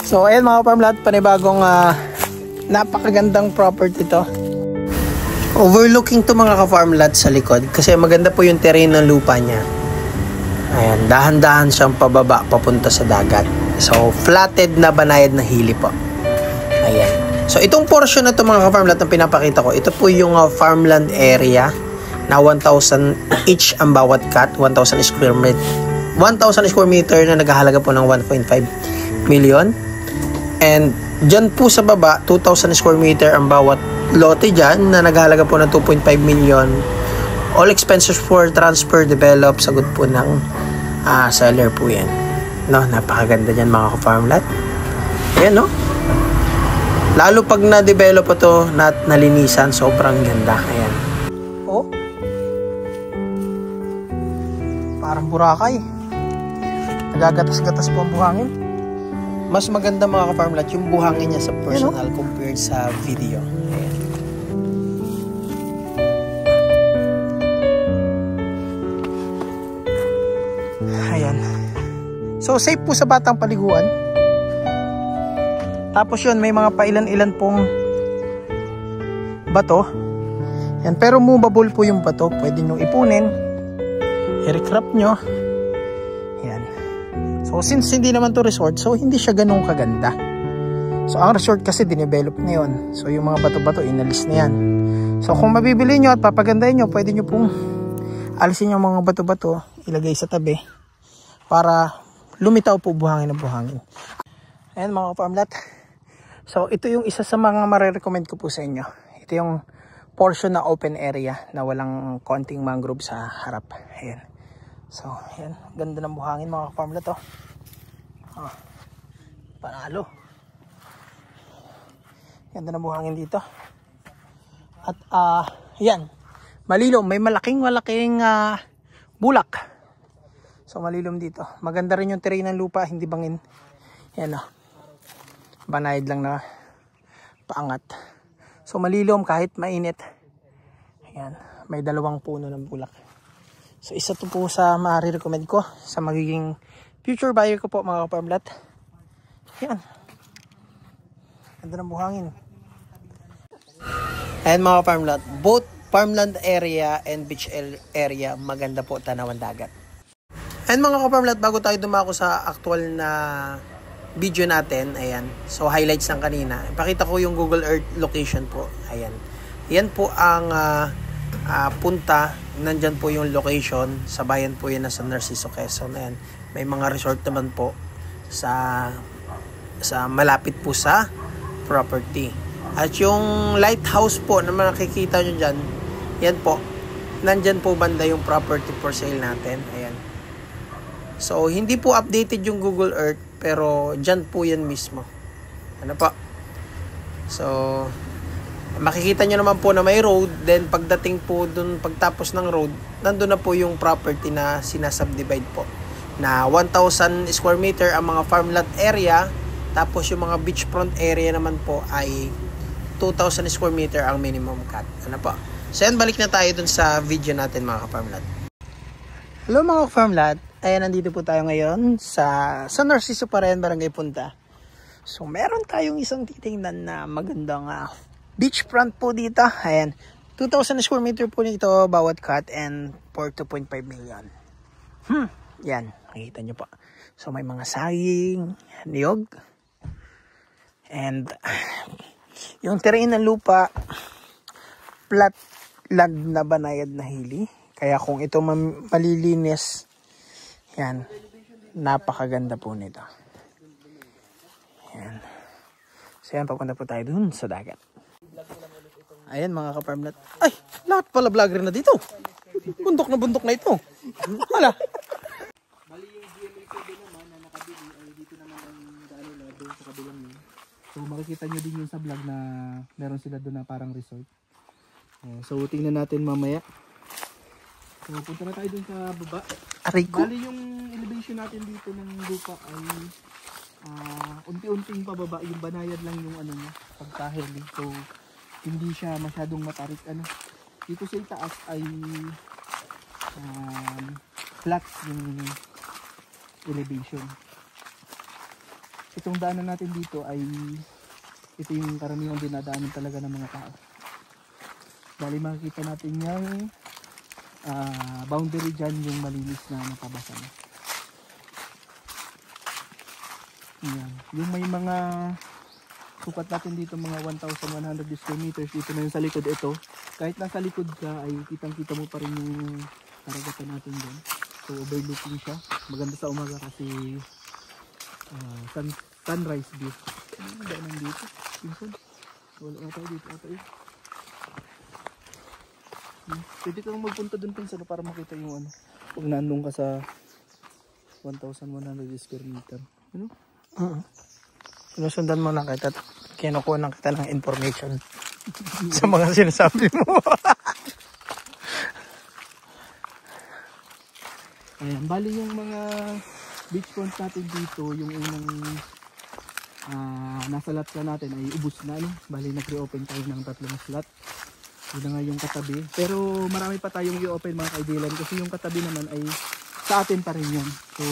So ayan mga farmland, panibagong napakagandang property to. Overlooking to mga ka-farmland sa likod kasi maganda po yung terrain ng lupa niya. Ayan, dahan-dahan siyang pababa papunta sa dagat. So flatted na banayad na hili po. Ayan. So itong portion na to mga ka-farmland na pinapakita ko, ito po yung farmland area na 1,000 each ang bawat cut, 1,000 square meter na naghahalaga po ng 1.5 million. And dyan po sa baba, 2,000 square meter ang bawat lote dyan na naghahalaga po ng 2.5 million. All expenses for transfer, develop, sagot po ng seller po yan. No, napakaganda dyan mga ka-farmland. Ayan no. Lalo pag na-develop po to, nalinisan, sobrang ganda. Ayan. Oh. Parang Boracay. Nagagatas-gatas po ang buhangin. Mas maganda mga ka-farmland yung buhangin niya sa personal compared sa video. Ayan. Ayan. So safe po sa batang paliguan. Tapos yun, may mga pailan-ilan pong bato. Yan, pero movable po yung bato. Pwede nyo ipunin. I-recrap nyo. Yan. So since hindi naman to resort, so hindi siya ganun kaganda. So ang resort kasi dinevelop na yun. So yung mga bato-bato inalis na yan. So kung mabibili nyo at papagandahin nyo, pwede nyo pong alisin yung mga bato-bato, ilagay sa tabi para lumitaw po buhangin ng buhangin. Ayan mga farmland. So ito yung isa sa mga marirecommend ko po sa inyo. Ito yung portion na open area na walang konting mangrove sa harap. Ayan. So ayan, ganda ng buhangin mga farmland to. Panalo. Ganda ng buhangin dito. At yan, malilom, may malaking bulak. So malilom dito. Maganda rin yung terrain ng lupa, hindi bangin. Yan banayad lang na paangat. So malilom kahit mainit. Ayan, may dalawang puno ng bulak. So isa to po sa ma-recommend ko sa magiging future buyer ko po mga farmland. Ayan. Ganda ng buhangin. Ayan mga farmland, both farmland area and beach area, maganda po tanawan dagat. And mga ka-farmland, bago tayo dumako sa actual na video natin, ayan, so highlights ng kanina, ipakita ko yung Google Earth location po. Ayan, yan po ang punta, nandyan po yung location, sa bayan po yan na San Narciso, Quezon. Ayan, may mga resort naman po sa malapit po sa property. At yung lighthouse po na makikita nyo dyan, yan po, nandyan po banda yung property for sale natin. Ayan. So, hindi po updated yung Google Earth, pero dyan po yan mismo. Ano po? So, makikita nyo naman po na may road, then pagdating po dun, pagtapos ng road, nandun na po yung property na sinasubdivide po. Na 1,000 square meter ang mga farmland area, tapos yung mga beachfront area naman po ay 2,000 square meter ang minimum cut. Ano po? So yan, balik na tayo dun sa video natin mga ka-farmland. Hello mga ka-farmland. Ayan, nandito po tayo ngayon sa San Narciso pa rin, Barangay Punta. So meron tayong isang titingnan na magandang beachfront po dito. Ayan, 2,000 square meter po nito bawat cut and for 2.5 million. Yan, nakikita nyo po. So may mga saging, niyog, and yung terrain ng lupa, flat land na banayad na hili. Kaya kung ito malilinis, yan, napakaganda po nito. Yan. So yan, papunta po tayo dun sa dagat. Ayan mga ka-farmland. Ay, lahat pala vlogger na dito. Bundok na ito. Wala. Bali yung GMA7 naman na nakabili ay dito naman ang daan nila doon sa kabilang yun. So makikita nyo din yun sa vlog na meron sila doon na parang resort. So tingnan natin mamaya. So punta na tayo doon sa baba. Ariko. Bali yung elevation natin dito ng lupa ay unti-unting pababa. Yung banayad lang yung ano niya, pagkahili. So hindi siya masyadong matarik. Dito sa itaas ay flat yung elevation. itong daanan natin dito ay ito yung karaniwang dinadaanan talaga ng mga tao. Bali makikita natin yung boundary dyan, yung malinis na nakabasan. Yan. Yung may mga sukat natin dito mga 1,100 square meters dito na yung sa likod. Ito kahit nasa likod ka ay kitang kita mo pa rin yung karagatan natin dyan. So overlooking siya, maganda sa umaga kasi sunrise view. Ano ba nandito? Pinsan? Wala na tayo dito ata eh. Pwede kang magpunta dun pinsan para makita yung ano pag naandun ka sa 1,100 square meter. Ano? Sinusundan mo lang kita, kinukuha lang kita ng information sa mga sinasabi mo. Ayan, bali yung mga beach front natin dito, yung unang nasa lot na natin ay ubos na. Bali nag-reopen tayo ng 3 slot. Yun na nga yung katabi. Pero marami pa tayong i-open mga kaibigan kasi yung katabi naman ay sa atin pa rin yun. So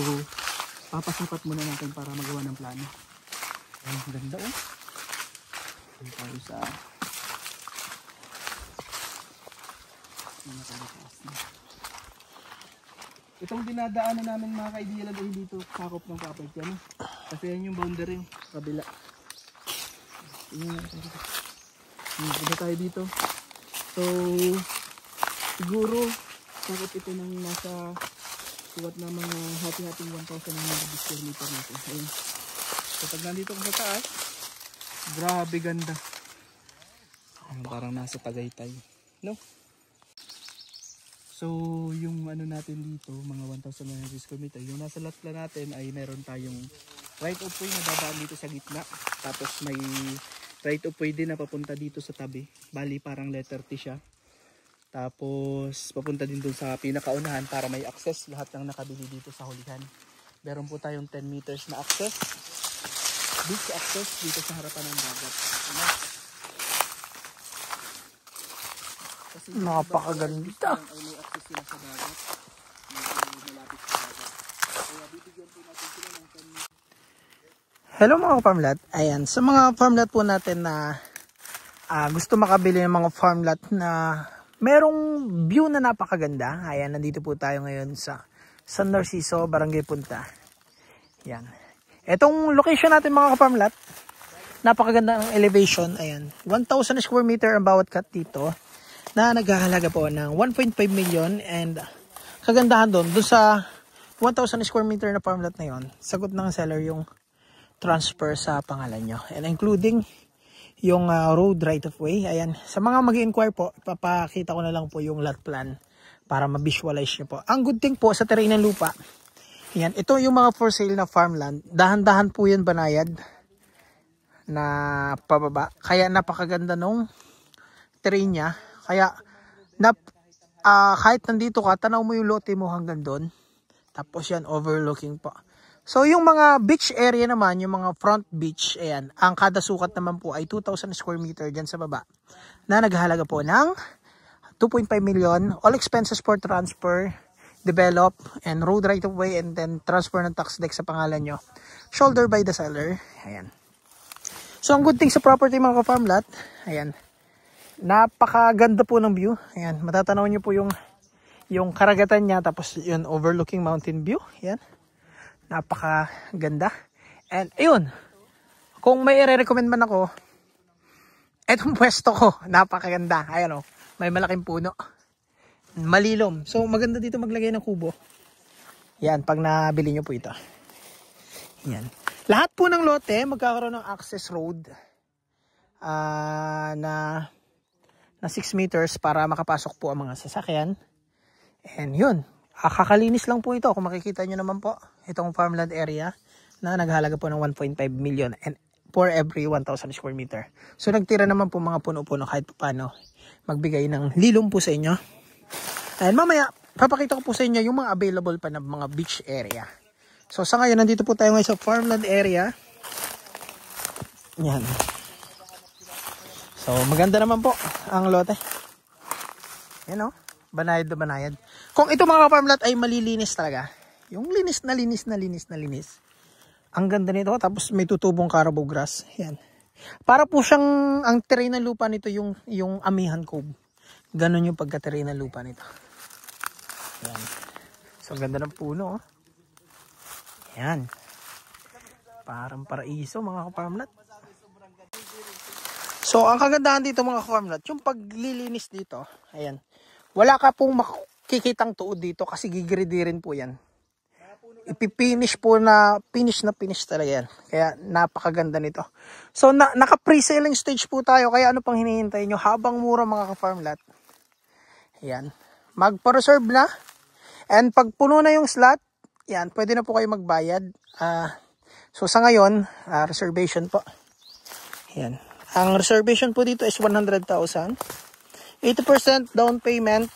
papasapat muna natin para magawa ng plano. Ay, ganda oh. Ayan tayo sa nakabataas na. Itong dinadaanan namin mga kaibigan ay dito sakop ng kapag yan. Kasi yan yung boundary kabila. Punta tayo dito. So siguro sakop ito ng nasa suwat na mga hati-hating 1,100 square meter natin. Ayun. So pag nandito ko sa taas, grabe ganda. Parang nasa Tagaytay, no? So yung ano natin dito, mga 1,100 square meter, yung nasa lot plan natin ay meron tayong right of way na dadaan dito sa gitna. Tapos may right of way din na papunta dito sa tabi. Bali parang letter T siya. Tapos papunta din dun sa pinakaunahan para may access lahat ng nakabili dito sa hulihan. Meron po tayong 10 meters na access. Beach access dito sa harapan ng dagat. Kasi Napakaganda. ay may access sila sa dagat. Malapit sa dagat. Kaya bibigyan po natin sila ng 10 meters. Hello mga farmlat. Ayan, sa mga farmlat po natin na gusto makabili ng mga farmlat na merong view na napakaganda. Ayan, nandito po tayo ngayon sa San Narciso, Barangay Punta. Ayan. Etong location natin mga farmlat, napakaganda ng elevation. Ayan, 1,000 square meter ang bawat cut dito na naghahalaga po ng 1.5 million. And kagandahan doon sa 1,000 square meter na farmlat na yon, sagot ng seller yung transfer sa pangalan nyo. And including yung road right of way. Ayan. Sa mga mag-inquire po, ipapakita ko na lang po yung lot plan para ma-visualize nyo po. Ang good thing po sa terrain ng lupa, yan, ito yung mga for sale na farmland. Dahan-dahan po yun banayad na pababa. Kaya napakaganda nung terrain niya. Kaya kahit nandito ka, tanaw mo yung lote mo hanggang doon. Tapos yan, overlooking po. So yung mga beach area naman, yung mga front beach, ayan, ang kada sukat naman po ay 2,000 square meter dyan sa baba. Na naghahalaga po ng 2.5 million, all expenses for transfer, develop, and road right of way, and then transfer ng tax deck sa pangalan nyo. Shoulder by the seller. Ayan. So ang good thing sa property mga ka-farmlat, ayan, napakaganda po ng view. Ayan, matatanaw nyo po yung karagatan niya, tapos yun, overlooking mountain view. Ayan. Napakaganda. And ayun, kung may i-recommend man ako, etong pwesto ko, napakaganda. Ayan o, may malaking puno. Malilom. So maganda dito maglagay ng kubo. Yan, pag nabili nyo po ito. Yan. Lahat po ng lote, magkakaroon ng access road na 6 meters para makapasok po ang mga sasakyan. And yun, kakalinis lang po ito. Kung makikita nyo naman po, itong farmland area na naghahalaga po ng 1.5 million and for every 1,000 square meter. So nagtira naman po mga puno-puno kahit paano magbigay ng lilom po sa inyo. And mamaya, papakita ko po sa inyo yung mga available pa na mga beach area. So sa ngayon, nandito po tayo ngayon sa farmland area. Yan. So maganda naman po ang lote. Yan o. Banayad na banayad. Kung ito mga farmland ay malilinis talaga, yung linis na linis na linis na linis, Ang ganda nito. Tapos may tutubong Carabao grass. Yan. Para po siyang, ang terrain ng lupa nito yung Amihan Cove. Ganon yung pagka-terrain ng lupa nito. Yan. So, ang ganda ng puno. Oh. Yan. Parang paraiso mga ka-farmlat. So, ang kagandahan dito mga ka-farmlat, yung paglilinis dito, ayan. Wala ka pong makikitang tuod dito kasi gigridirin po yan. Ipipinish po na finish talaga yan. Kaya napakaganda nito. So naka-pre-selling stage po tayo. Kaya ano pang hinihintay nyo habang mura mga ka-farmlat. Yan. Magpa-reserve na. And pag puno na yung slot, yan, pwede na po kayo magbayad. So sa ngayon, reservation po. Yan. Ang reservation po dito is 100,000. 80% down payment.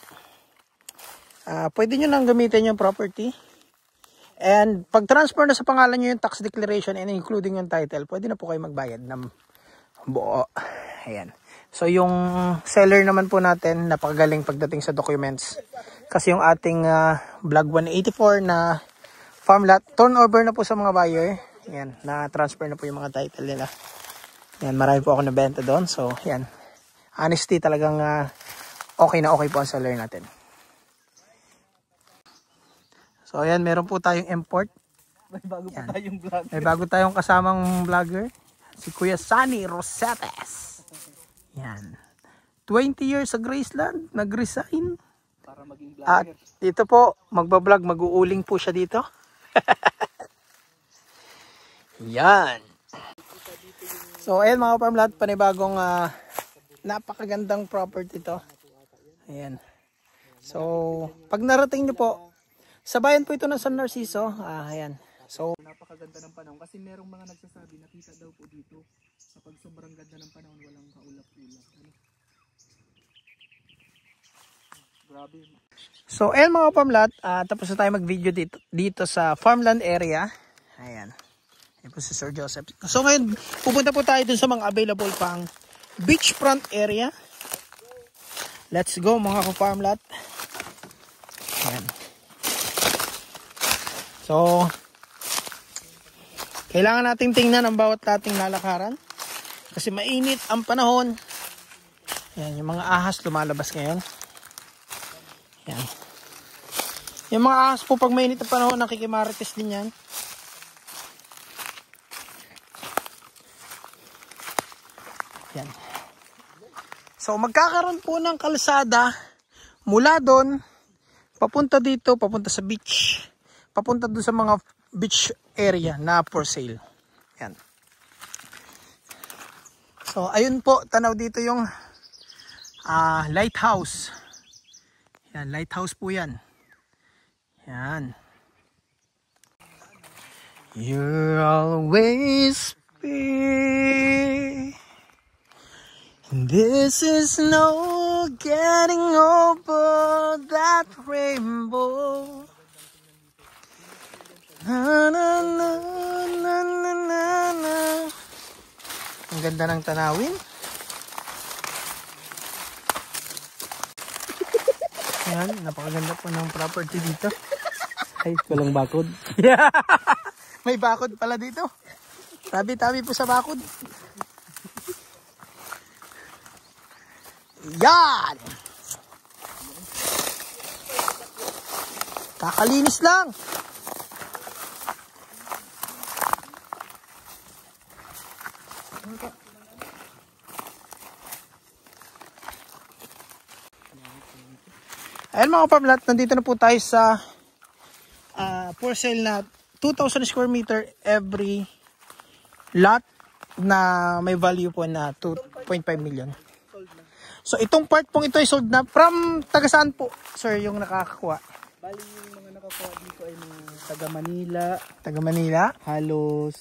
Pwede nyo nang gamitin yung property. And pag transfer na sa pangalan nyo yung tax declaration and including yung title, pwede na po kayo magbayad ng buo. Ayan. So yung seller naman po natin, napakagaling pagdating sa documents. Kasi yung ating vlog 184 na farm lot, turnover na po sa mga buyer. Ayan, na-transfer na po yung mga title nila. Ayan, marami po ako nabenta doon. So, ayan. Honesty talagang okay na okay po ang seller natin. So, ayan, meron po tayong import. May bago pa tayong vlog. May bago tayong kasamang vlogger. Si Kuya Sunny Rosetes. Yan. 20 years sa Graceland. Nag-resign. Para maging vlogger. At dito po, magbablog. Mag-uuling po siya dito. Yan. So, ayan mga farmlat. Panibagong napakagandang property to. Ayan. So, pag narating nyo po, sa bayan po ito ng San Narciso. Ayan. So, napakaganda ng panahon kasi merong mga nagsasabi nakita daw po dito kapag sobrang ganda ng panahon walang kaulap-ulap. Ano? Grabe. So, ayan mga farmlat, tapos na tayo mag-video dito sa farmland area. Ayan. Ayan po si Sir Joseph. So, ngayon, pupunta po tayo dun sa mga available pang beachfront area. Let's go mga ka-farmlat. Ayan. So, kailangan nating tingnan ang bawat ating lalakaran. Kasi mainit ang panahon. Ayan, yung mga ahas lumalabas ngayon. Ayan. Yung mga ahas po pag mainit ang panahon, nakikimarites din yan. Ayan. So, magkakaroon po ng kalsada mula doon, papunta dito, papunta sa beach. Papunta doon sa mga beach area na for sale. Yan. So, ayun po, tanaw dito yung lighthouse. Yan, lighthouse po yan. Yan. You'll always be. This is no getting over that rainbow. Na, na, na, na, na, na, na. Ang ganda ng tanawin. Ayan, napakaganda po ng property dito. Ay, walang bakod. Yeah. May bakod pala dito. Tabi-tabi po sa bakod. Yan. Kakalinis lang. Ayan mga farmlat, nandito na po tayo sa for sale na 2,000 square meter every lot na may value po na 2.5 million. So itong part pong ito ay sold na. From taga saan po, sir, yung nakakakuha? Bali yung mga nakakuha dito ay mga taga Manila. Taga Manila? Halos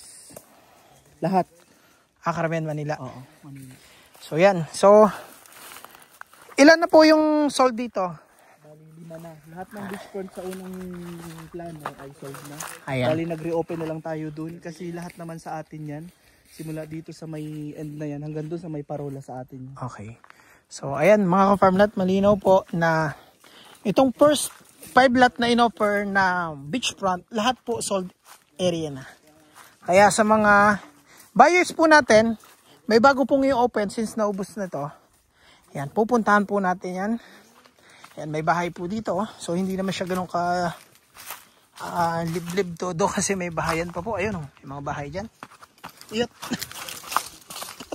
lahat. Karamihan Manila. Oo, Manila. So yan. So ilan na po yung sold dito? Bali 5 na. Lahat ng beachfront sa unang plano ay sold na. Ayan. Bali nag-reopen na lang tayo dun kasi lahat naman sa atin yan. Simula dito sa may end na yan hanggang dun sa may parola sa atin. Okay. So ayan mga ka-farmlat, malinaw po na itong first 5 lot na in-offer na beachfront, lahat po sold area na. Kaya sa mga buyers po natin, may bago pong i-open since naubos na to. Yan, pupuntahan po natin yan. Yan, may bahay po dito. So, hindi naman siya ganun ka liblib todo kasi may bahayan pa po. Ayun, yung mga bahay dyan. Iyot.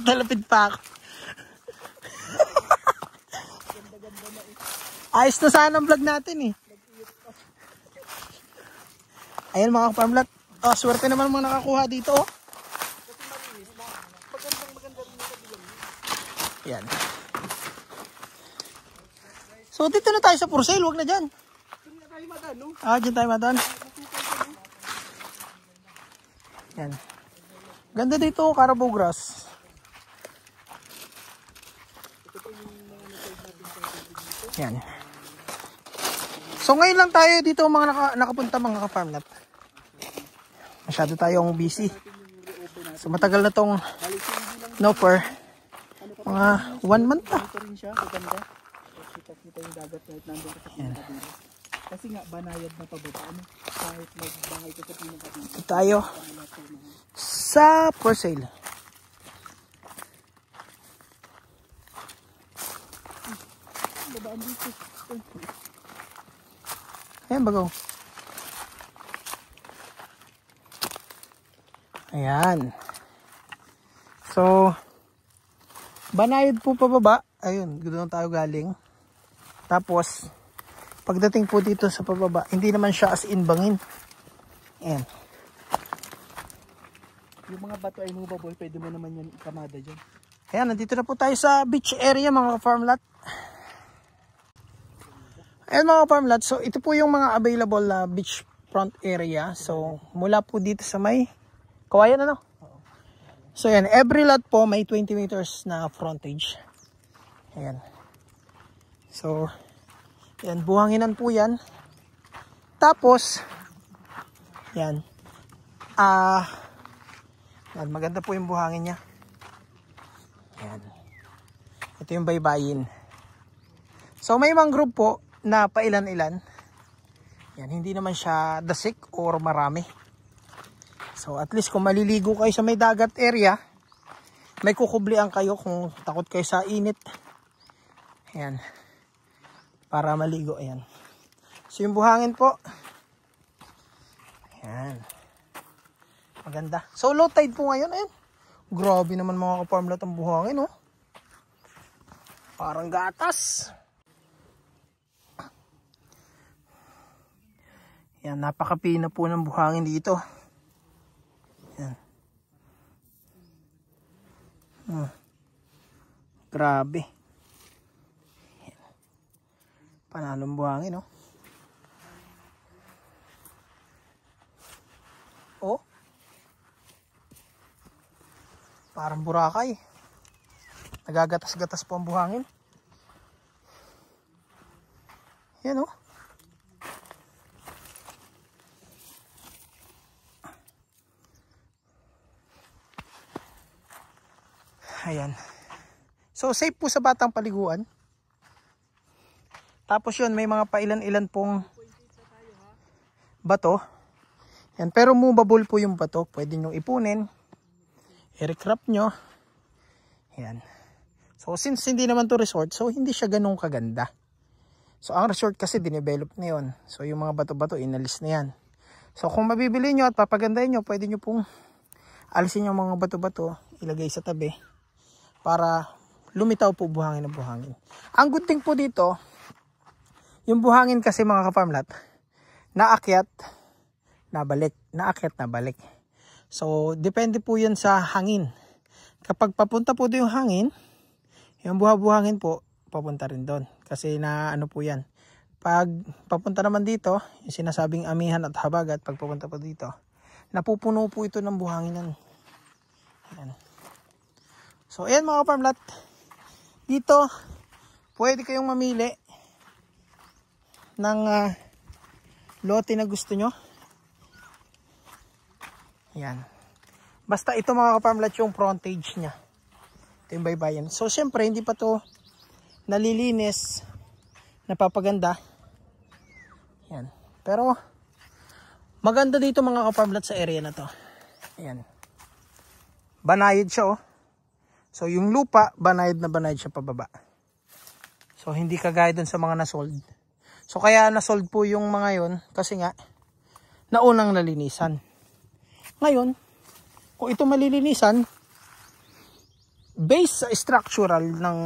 Talapid pa ako. Ayos na sana ang vlog natin eh. Ayan mga ka-farmlat. Oh, swerte naman mga nakakuha dito. Oh. Yan. So dito na tayo sa for sale, wag na dyan. Dyan tayo madan. Yan. Ganda dito, Carabao grass. Yan. So ngayon lang tayo dito mga nakapunta mga ka-farmlat. Masyado tayong busy. So matagal na tong Noper. Mga 1 month na. Yan. Kasi nga banayad na pababa kahit magbahay ka sa pinakababa. Ito tayo sa for sale. Ayan bagaw. Ayan. So banayad po pababa. Ayun, doon tayo galing. Tapos pagdating po dito sa pababa, hindi naman siya as in bangin. Ayan. Yung mga bato ay movable, pwede mo naman yan ikamada dyan. Ayan, nandito na po tayo sa beach area mga farm lot. Ayan mga farm lot, so ito po yung mga available na beach front area. So mula po dito sa may Kawayan ano? So ayan, every lot po may 20 meters na frontage. Ayan. So yan, buhanginan po yan. Tapos yan. Yan, maganda po yung buhangin niya. Yan. Ito yung baybayin. So may mangrove po na pailan-ilan. Yan, hindi naman siya dasik or marami. So at least kung maliligo kayo sa may dagat area, may kukublian kayo kung takot kayo sa init. Ayan. Para maligo. Ayan. So yung buhangin po. Ayan. Maganda. So low tide po ngayon. Ayan. Grabe naman mga ka-farmlat ang buhangin. Oh. Parang gatas. Ayan. Napakapina po ng buhangin dito. Ayan. Grabe. Panalong buhangin, no? Oh. Parang Boracay. Nagagatas-gatas po ang buhangin. Yan, oh. Ayan. So, safe po sa batang paliguan. Tapos yun, may mga pailan-ilan pong bato. Yan, pero movable po yung bato. Pwede nyo ipunin. I-recrap nyo. Yan. So, since hindi naman to resort, so hindi siya ganun kaganda. So, ang resort kasi dinevelop na yun. So, yung mga bato-bato, inalis na yan. So, kung mabibili nyo at papagandahin nyo, pwede nyo pong alisin yung mga bato-bato, ilagay sa tabi, para lumitaw po buhangin ng buhangin. Ang good thing po dito, yung buhangin kasi mga ka-farmlat, naakyat, nabalik, naakyat, nabalik. So, depende po yun sa hangin. Kapag papunta po doon yung hangin, yung buhangin po, papunta rin doon. Kasi na ano po yan. Pag papunta naman dito, yung sinasabing amihan at habagat, pag papunta po dito, napupuno po ito ng buhanginan. Ayan. So, ayan mga ka-farmlat. Dito, pwede kayong mamili ng lote na gusto nyo. Ayan. Basta ito mga ka-farmlat yung frontage nya. Ito yung baybayin. So syempre hindi pa to nalilinis, napapaganda. Ayan. Pero maganda dito mga ka-farmlat sa area na to. Ayan. Banayad siya, oh. So, yung lupa, banayad na banayad siya pababa. So, hindi kagaya dun sa mga nasold. So, kaya nasold po yung mga yon kasi nga, naunang nalinisan. Ngayon, kung ito malilinisan, based sa structural ng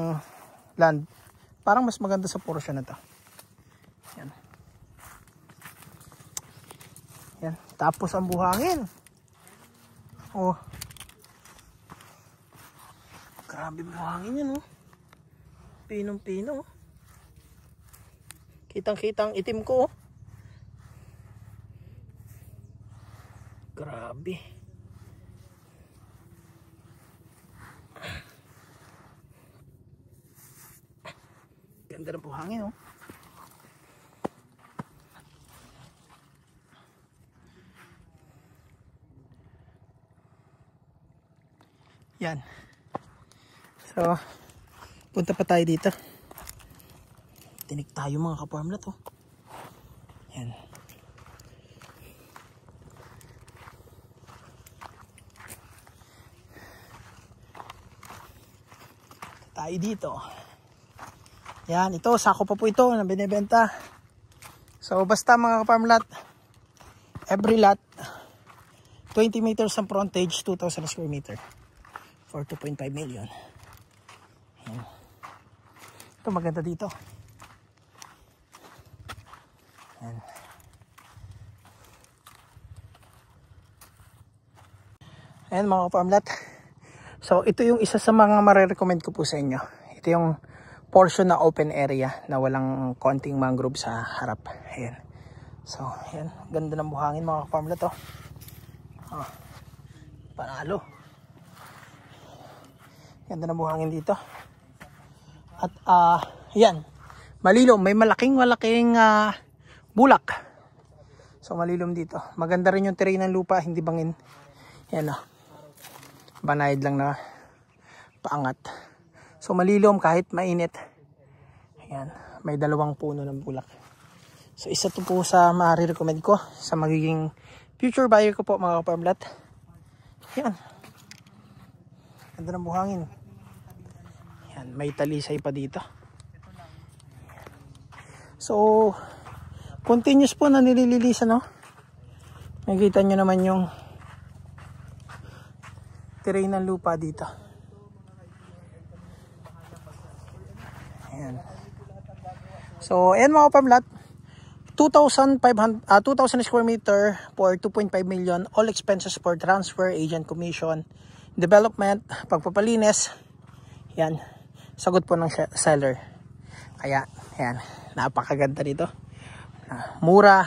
land, parang mas maganda sa portion na to. Yan. Yan. Tapos ang buhangin. Oh. Grabe buhangin yan, oh. Pinong-pino. Kitang-kitang itim ko, oh. Grabe. Ganda ng buhangin, oh. Yan. So, punta pa tayo dito. Tinik tayo mga ka-farmlat, oh. Yan. Tayo dito. Yan, ito, sako pa po ito na binibenta. So, basta mga ka-farmlat, every lot, 20 meters ang frontage, 2,000 square meter for 2.5 million. Yan. Ito maganda dito. Yan. Ayan mga farmlat. So ito yung isa sa mga marerecommend ko po sa inyo. Ito yung portion na open area na walang konting mangrove sa harap. Ayan. So ayan, ganda ng buhangin mga farmlat, oh. Oh, panalo. Ganda ng buhangin dito. At yan, malilom, may malaking bulak. So malilom dito. Maganda rin yung terrain ng lupa, hindi bangin. Yan, oh. Banayad lang na paangat. So malilom kahit mainit. Ayan, may dalawang puno ng bulak. So isa to po sa ma-recommend ko sa magiging future buyer ko po mga farmlat. Yan. Ganda ng buhangin. Yan, may talisay pa dito. So, continuous po na nilililisan, no? Makikita nyo naman yung terrain ng lupa dito. Ayan. So, ayan mga farmlat. 2,000 square meter for 2.5 million. All expenses for transfer, agent commission, development, pagpapalinis. Yan. Sagot po ng seller. Kaya, yan. Napakaganda dito. Mura.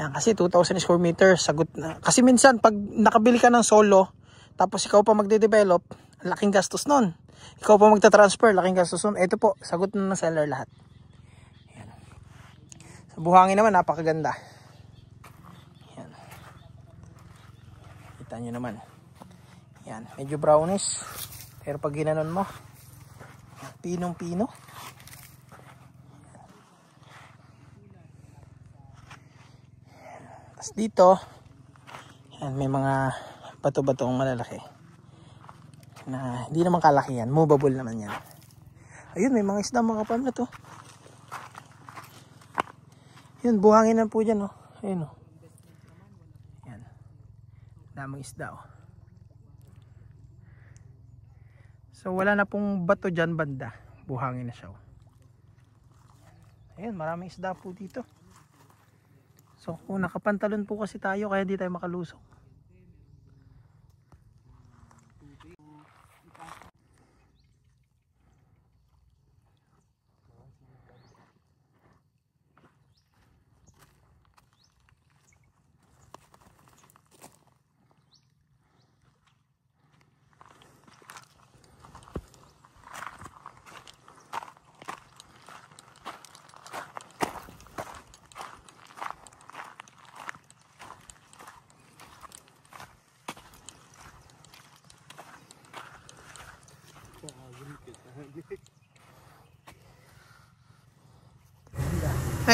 Yan. Kasi 2,000 square meter, sagot na. Kasi minsan, pag nakabili ka ng solo, tapos ikaw pa magde-develop, laking gastos nun. Ikaw pa magta-transfer, laking gastos nun. Ito po, sagot na ng seller lahat. Yan. Sa buhangin naman, napakaganda. Yan. Kita nyo naman. Yan. Medyo brownish. Pero pag ginanon mo, pinong-pino. Tapos dito, yan, may mga bato-batong malalaki. Na hindi naman kalaki yan. Movable naman yan. Ayun, may mga isda mga kapam na to. Yun, buhanginan po dyan, oh. Ayun, oh. Yan. Damang isda, oh. So wala na pong bato dyan banda. Buhangin na siya, oh. Ayun, maraming isda po dito. So kung nakapantalon po kasi tayo, kaya di tayo makalusok.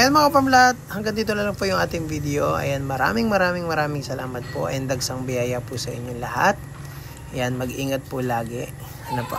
Ayan mga kapamlat, hanggang dito na lang po yung ating video. Ayan, maraming salamat po and dagsang biyaya po sa inyong lahat. Ayan, mag-ingat po lagi. Ano pa?